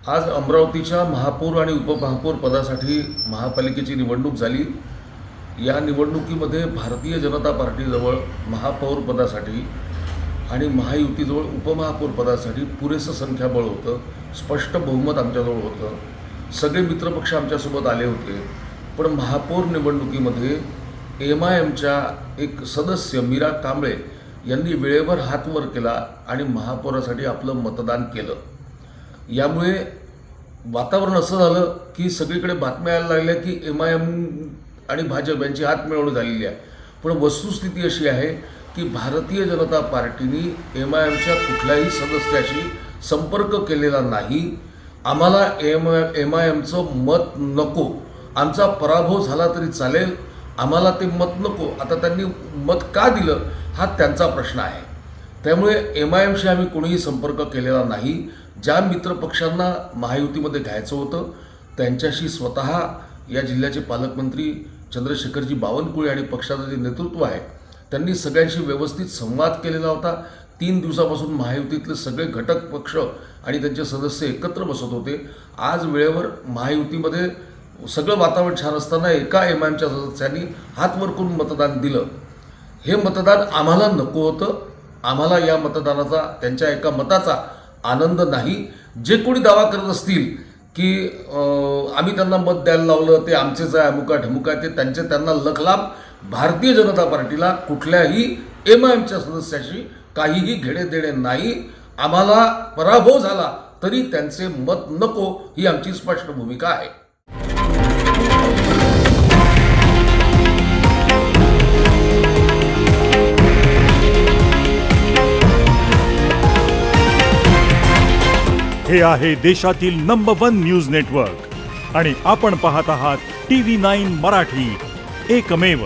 आज अमरावतीच्या महापौर आणि उपमहापौर पदासाठी महापालिकेची निवडणूक झाली। या निवडणुकीमध्ये भारतीय जनता पार्टीजवळ महापौर पदासाठी आणि महायुतीजवळ उपमहापौर पदासाठी पुरेसं संख्याबळ होतं, स्पष्ट बहुमत आमच्याजवळ होतं। सगळे मित्रपक्ष आमच्यासोबत आले होते। पण महापौर निवडणुकीमध्ये MIMच्या एक सदस्य मीरा कांबळे यांनी वेळेवर हात वर केला आणि महापौरासाठी आपलं मतदान केलं। यामुळे वातावरण असं झालं की सगळीकडे बातम्या यायला लागल्या की MIM आणि भाजप यांची हातमिळवणी झालेली आहे। पण वस्तुस्थिती अशी आहे की भारतीय जनता पार्टीने MIMच्या कुठल्याही सदस्याशी संपर्क केलेला नाही। आम्हाला MIMचं मत नको, आमचा पराभव झाला तरी चालेल, आम्हाला ते मत नको। आता त्यांनी मत का दिलं हा त्यांचा प्रश्न आहे। त्यामुळे MIMशी आम्ही कोणीही संपर्क केलेला नाही। ज्या मित्रपक्षांना महायुतीमध्ये घ्यायचं होतं त्यांच्याशी स्वतः या जिल्ह्याचे पालकमंत्री चंद्रशेखरजी बावनकुळे आणि पक्षाचं जे नेतृत्व आहे त्यांनी सगळ्यांशी व्यवस्थित संवाद केलेला होता। 3 दिवसापासून महायुतीतले सगळे घटक पक्ष आणि त्यांचे सदस्य एकत्र बसत होते। आज वेळेवर महायुतीमध्ये सगळं वातावरण छान असताना एका MIMच्या सदस्यांनी हात वर करून मतदान दिलं। हे मतदान आम्हाला नको होतं। आम्हाला या मतदानाचा, त्यांच्या एका मताचा आनंद नाही। जे कोणी दावा करत असतील की आम्ही त्यांना मत द्यायला लावलं, ते आमचेच आहे, अमुका ढमुका, ते त्यांना लखलाभ। भारतीय जनता पार्टीला कुठल्याही MIMच्या सदस्याशी काहीही घेणे-देणे नाही। आम्हाला पराभव झाला तरी त्यांचे मत नको, ही आमची स्पष्ट भूमिका आहे। हे आहे देशातील नंबर 1 न्यूज नेटवर्क आणि आपण पाहत आहात TV9 मराठी, एकमेव।